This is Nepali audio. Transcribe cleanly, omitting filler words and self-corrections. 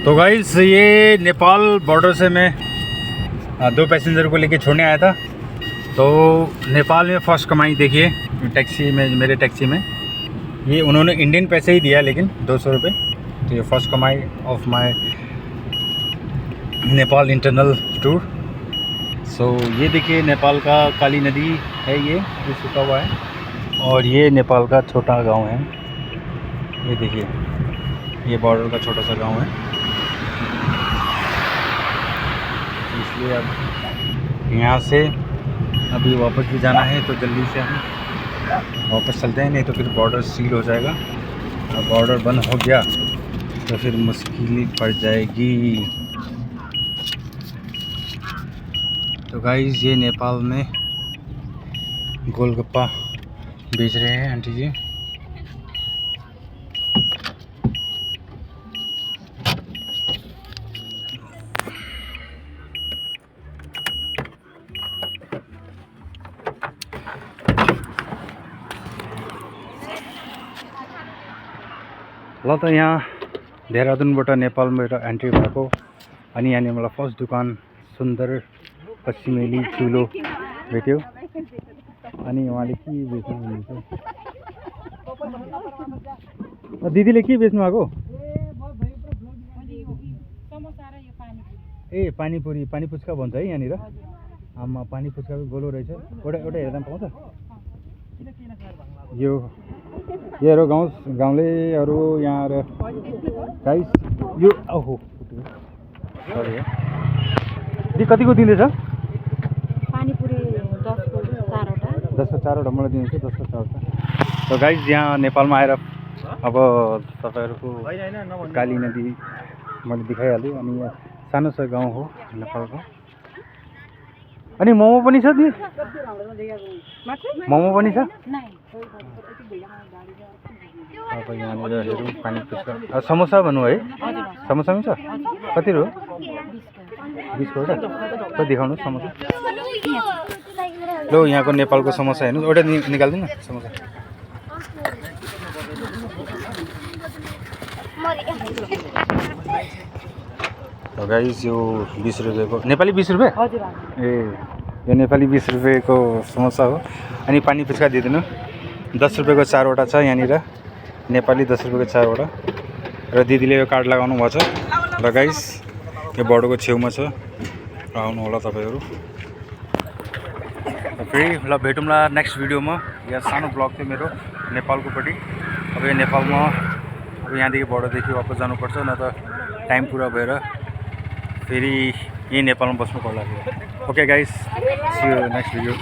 तो गाइस ये नेपाल बॉर्डर से मैं 2 पैसेंजर को लेके छोड़ने आया था। तो नेपाल में फ़र्स्ट कमाई देखिए टैक्सी में, मेरे टैक्सी में ये उन्होंने इंडियन पैसे ही दिया लेकिन 200 रुपये। तो ये फर्स्ट कमाई of my Nepal internal tour. So ये देखिए नेपाल का काली नदी है, ये सूखा हुआ है, और ये नेपाल का छोटा गांव है। ये देखिए ये बॉर्डर का छोटा सा गांव है। इसलिए अब यहाँ से अभी वापस भी जाना है, तो जल्दी से हम वापस चलते हैं, नहीं तो फिर बॉर्डर सील हो जाएगा। और बॉर्डर बंद हो गया तो फिर मुश्किल पड़ जाएगी। तो गाइस ये नेपाल में गोलगप्पा बेच रहे हैं आंटी जी। ल त यहाँ देहरादूनबाट नेपालबाट एन्ट्री भएको, अनि यहाँनिर मलाई फर्स्ट दुकान सुन्दर पश्चिमेली चुलो भेट्यो। अनि उहाँले के बेच्नु हुनुहुन्छ? दिदीले के बेच्नु भएको? ए पानीपुरी, पानी पुच्का भन्छ है यहाँनिर। आमा पानी पुच्का गोलो रहेछ। एउटा एउटा हेर्दा पनि पाउँछ यो हेरो गाउँलेहरू यहाँ गाइस यो ओहो सरी दी कतिको दिँदैछ? पानीपुरी 10 को 4वटा। 10 को 4वटा मलाई दिनुहुन्छ, 10 को 4वटा। तो गाइस यहाँ नेपालमा आएर अब तपाईँहरूको काली नदी मैले देखाइहालेँ। अनि यहाँ सानो सा गाउँ हो नेपालको। अनि मोमो पनि छ दी? मोमो पनि छ? अब यहाँनिर हेरौँ पानी पुच्का, समोसा भन्नु है? समोसा पनि छ? कति हो? 20 को एउटा? त देखाउनुहोस् समोसा। लो यहाँको नेपालको समोसा हेर्नुहोस्, एउटा निकाल्दिनु न समोसा। तो गाइस यो 20 रुपियाँको नेपाली 20 रुपियाँ? हजुर। ए यो नेपाली 20 रुपियाँको समोसा हो। अनि पानी पुच्का दिइदिनु। 10 रुपियाँको 4वटा छ यहाँनिर, नेपाली 10 रुपियाँको 4वटा। र दिदीले यो कार्ड लगाउनु भएको छ। र गाइस यो बर्डरको छेउमा छ, आउनु होला तपाईँहरू। फेरि ल भेटौँला नेक्स्ट भिडियोमा। यहाँ सानो ब्लग थियो मेरो नेपालकोपट्टि। अब यो नेपालमा अब यहाँदेखि बर्डरदेखि वापस जानुपर्छ, न त टाइम पुरा भएर फेरि यही नेपालमा बस्नु पर्ला। Okay guys, see you next video.